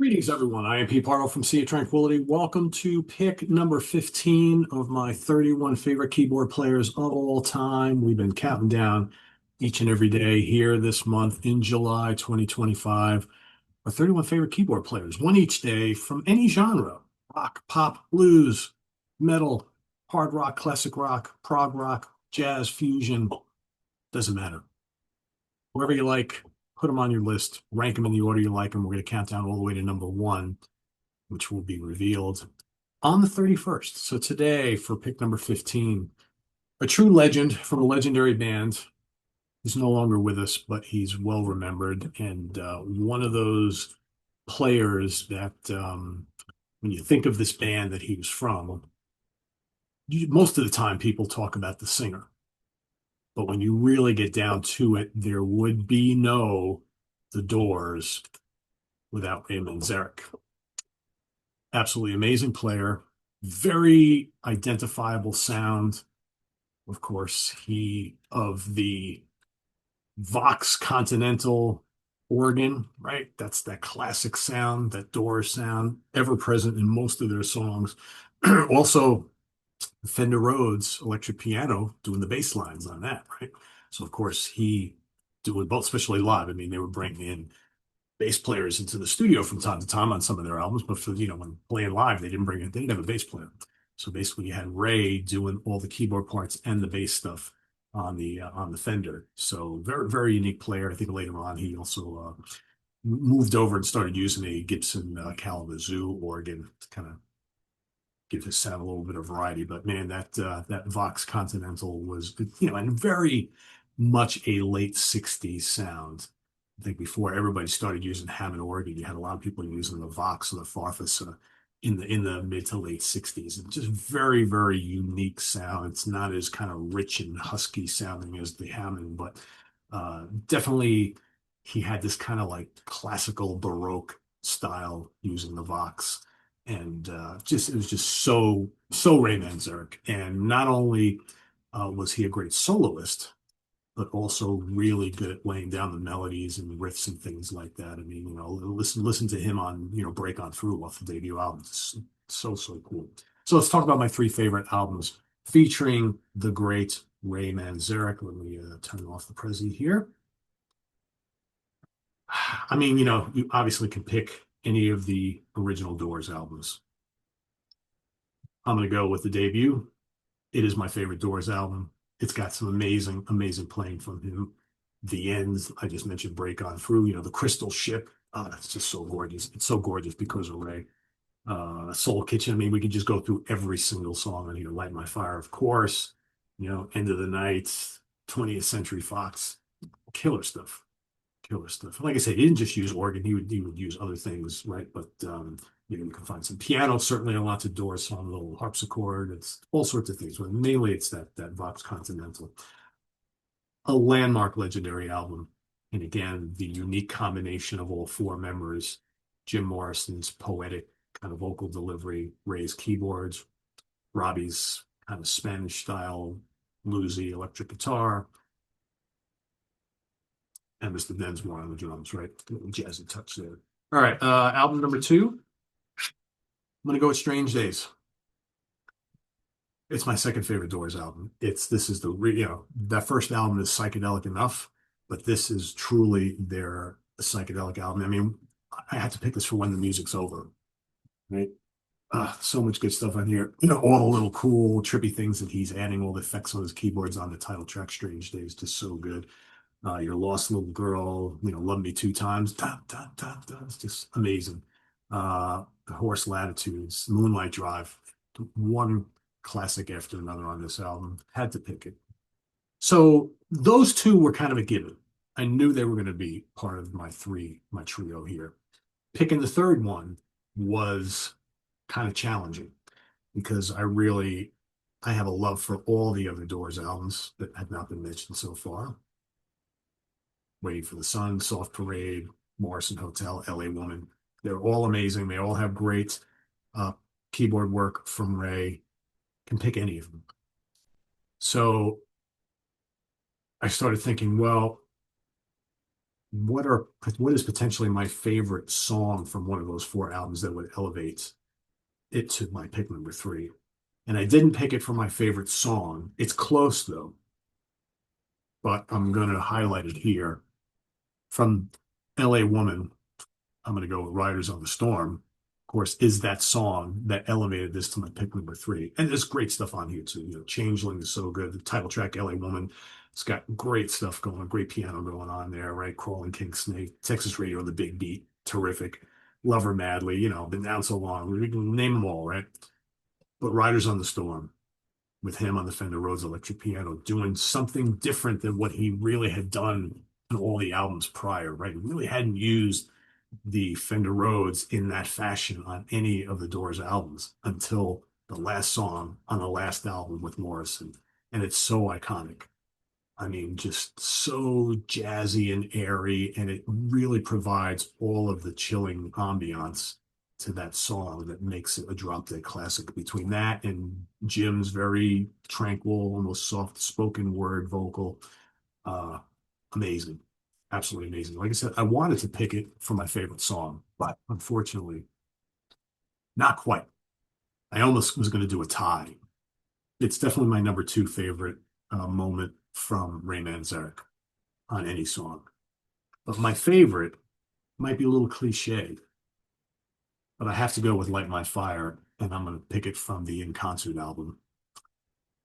Greetings, everyone. I am Pete Pardo from Sea of Tranquility. Welcome to pick number 15 of my 31 favorite keyboard players of all time. We've been counting down each and every day here this month in July 2025. Our 31 favorite keyboard players, one each day from any genre: rock, pop, blues, metal, hard rock, classic rock, prog rock, jazz, fusion. Doesn't matter. Whoever you like, put them on your list, rank them in the order you like them. We're going to count down all the way to number one, which will be revealed on the 31st. So today, for pick number 15, a true legend from a legendary band. He's no longer with us, but he's well remembered. And one of those players that, when you think of this band that he was from, most of the time people talk about the singer. But when you really get down to it, there would be no The Doors without Ray Manzarek. Absolutely amazing player, very identifiable sound. Of course, he of the Vox Continental organ, right? That's that classic sound, that Doors sound, ever present in most of their songs. Also, Fender Rhodes electric piano doing the bass lines on that, right? So of course he doing both, especially live. I mean, they were bringing in bass players into the studio from time to time on some of their albums, but for when playing live, they didn't bring it. They didn't have a bass player. So basically, you had Ray doing all the keyboard parts and the bass stuff on the Fender. So very very unique player. I think later on he also moved over and started using a Gibson Kalamazoo organ to kind of give his sound a little bit of variety. But man, that Vox Continental was, and very much a late 60s sound. I think before everybody started using Hammond organ, you had a lot of people using the Vox or the Farfus in the mid to late 60s. And just very, very unique sound. It's not as kind of rich and husky sounding as the Hammond, but definitely he had this kind of like classical Baroque style using the Vox. And just it was just so Ray Manzarek. And not only was he a great soloist, but also really good at laying down the melodies and riffs and things like that. I mean, listen to him on Break On Through off the debut album. It's so cool. So let's talk about my three favorite albums featuring the great Ray Manzarek. Let me turn off the Prezi here. I mean, you obviously can pick any of the original Doors albums. I'm going to go with the debut. It is my favorite Doors album. It's got some amazing, amazing playing from him. The ends, I just mentioned Break On Through, the Crystal Ship. Oh, that's just so gorgeous. It's so gorgeous because of Ray. Soul Kitchen. I mean, we could just go through every single song on here. Light My Fire, of course. End of the Night, 20th Century Fox. Killer stuff. Killer stuff. Like I said, he didn't just use organ. He would use other things, right? But you can find some piano, certainly a lot of Doors song, a little harpsichord. It's all sorts of things. But mainly it's that Vox Continental, a landmark legendary album. And again, the unique combination of all four members: Jim Morrison's poetic kind of vocal delivery, Ray's keyboards, Robbie's kind of Spanish style bluesy electric guitar, and Mr. Densmore on the drums, right? Jazzy touch there. All right, album number two. I'm gonna go with Strange Days. It's my second favorite Doors album. This is that first album is psychedelic enough, but this is truly their psychedelic album. I mean, I had to pick this for when the music's over, right? So much good stuff on here. All the little cool, trippy things that he's adding, all the effects on his keyboards on the title track, Strange Days, just so good. Your Lost Little Girl, Love Me Two Times. Da, da, da, da. It's just amazing. The Horse Latitudes, Moonlight Drive, one classic after another on this album. Had to pick it. So those two were kind of a given. I knew they were going to be part of my trio here. Picking the third one was kind of challenging because I have a love for all the other Doors albums that have not been mentioned so far. Waiting for the Sun, Soft Parade, Morrison Hotel, LA Woman. They're all amazing. They all have great keyboard work from Ray. Can pick any of them. So I started thinking, well, what is potentially my favorite song from one of those four albums that would elevate it to my pick number three. And I didn't pick it for my favorite song. It's close though, but I'm gonna highlight it here. From LA Woman, I'm gonna go with Riders on the Storm. Of course, is that song that elevated this to my pick number three. And there's great stuff on here too. Changeling is so good. The title track, LA Woman, it's got great stuff going on, great piano going on there, right? Crawling King Snake, Texas Radio, The Big Beat, terrific. Love Her Madly, been down so long. We can name them all, right? But Riders on the Storm, with him on the Fender Rhodes electric piano, doing something different than what he really had done in all the albums prior, right? He really hadn't used the Fender Rhodes in that fashion on any of the Doors albums until the last song on the last album with Morrison. And it's so iconic. I mean, just so jazzy and airy, and it really provides all of the chilling ambiance to that song that makes it a drop dead classic. Between that and Jim's very tranquil, almost soft spoken word vocal, uh, amazing, absolutely amazing. Like I said, I wanted to pick it for my favorite song, but unfortunately, not quite. I almost was going to do a tie. It's definitely my number two favorite moment from Ray Manzarek on any song. But my favorite might be a little cliche, but I have to go with Light My Fire, and I'm going to pick it from the In Concert album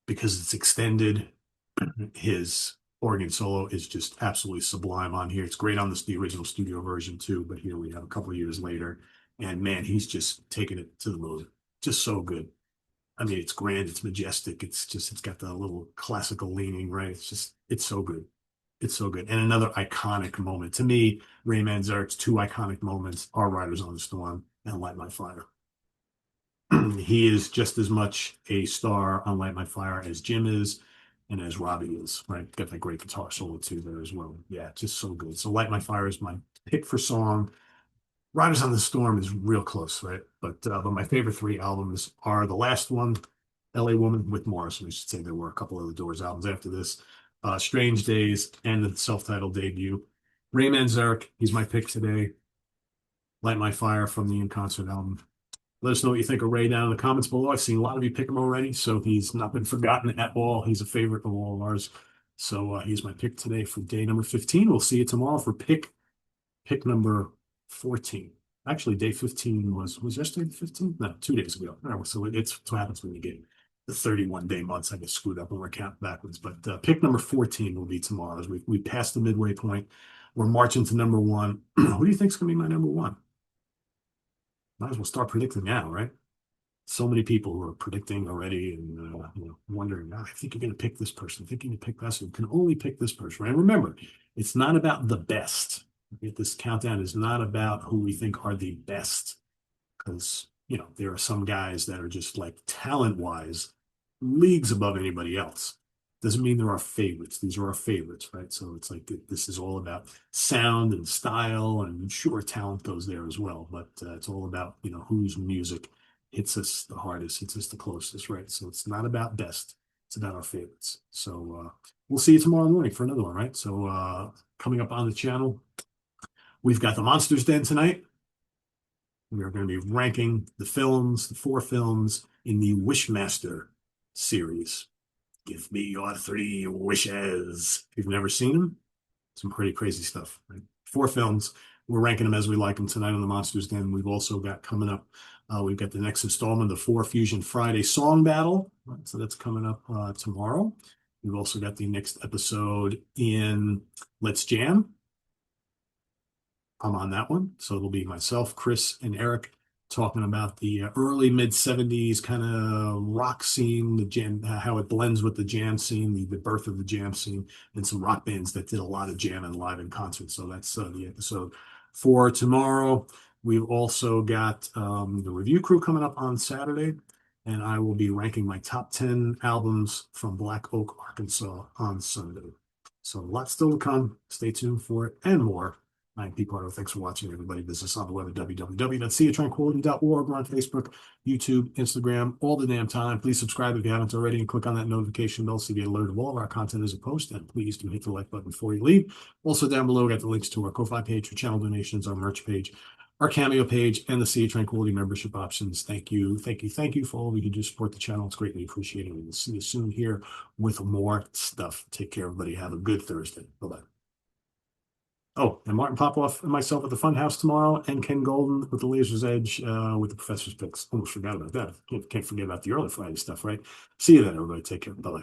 because it's extended. His organ solo is just absolutely sublime on here. It's great on the original studio version too, but here we have a couple of years later, and man, he's just taking it to the moon. Just so good. I mean, it's grand, it's majestic, it's got the little classical leaning, right? It's so good. It's so good. And another iconic moment. To me, Ray Manzarek's two iconic moments are Riders on the Storm and Light My Fire. He is just as much a star on Light My Fire as Jim is and as Robbie is, right? Got that great guitar solo too there as well. Yeah, just so good. So Light My Fire is my pick for song. Riders on the Storm is real close, right? But my favorite three albums are the last one, LA Woman with Morrison. We should say there were a couple of the Doors albums after this. Strange Days and the self-titled debut. Ray Manzarek, he's my pick today. Light My Fire from the In Concert album. Let us know what you think of Ray down in the comments below. I've seen a lot of you pick him already, so he's not been forgotten at all. He's a favorite of all of ours. So he's my pick today for day number 15. We'll see you tomorrow for pick number 14. Actually, day 15 was yesterday the 15th? No, 2 days ago. All right, so it's what happens when you get the 31-day months. I get screwed up and we're counting backwards. But pick number 14 will be tomorrow as we passed the midway point. We're marching to number one. Who do you think is going to be my number one? Might as well start predicting now, right? So many people who are predicting already and wondering, I think you're going to pick this person. I think you're going to pick this. You can only pick this person, right? Remember, it's not about the best. This countdown is not about who we think are the best because, there are some guys that are just like talent-wise leagues above anybody else. Doesn't mean there are favorites. These are our favorites, right? So it's like this is all about sound and style, and sure, talent goes there as well. But it's all about whose music hits us the hardest, hits us the closest, right? So it's not about best; it's about our favorites. So we'll see you tomorrow morning for another one, right? So coming up on the channel, we've got the Monsters Den tonight. We are going to be ranking the four films in the Wishmaster series. Give me your three wishes. If you've never seen them, some pretty crazy stuff. Right? Four films. We're ranking them as we like them tonight on the Monsters Den. We've also got coming up, we've got the next installment, the 4 Fusion Friday Song Battle. Right? So that's coming up tomorrow. We've also got the next episode in Let's Jam. I'm on that one. So it'll be myself, Chris, and Eric talking about the early mid 70s kind of rock scene, the jam, how it blends with the jam scene, the birth of the jam scene, and some rock bands that did a lot of jamming live in concert. So that's the episode for tomorrow. We've also got the review crew coming up on Saturday, and I will be ranking my top 10 albums from Black Oak, Arkansas on Sunday. So a lot still to come. Stay tuned for it and more I'm Pete Pardo. Thanks for watching, everybody. Visit us on the web at www.seatranquility.org. We're on Facebook, YouTube, Instagram, all the damn time. Please subscribe if you haven't already and click on that notification bell so you get alerted of all of our content as a post. And please do hit the like button before you leave. Also, down below, we got the links to our Ko-Fi page for channel donations, our merch page, our Cameo page, and the Sea of Tranquility membership options. Thank you, thank you, thank you for all of you who do support the channel. It's greatly appreciated. We'll see you soon here with more stuff. Take care, everybody. Have a good Thursday. Bye-bye. Oh, and Martin Popoff and myself at the Funhouse tomorrow, and Ken Golden with the Laser's Edge with the Professor's Picks. Almost forgot about that. Can't forget about the early Friday stuff, right? See you then, everybody. Take care. Bye-bye.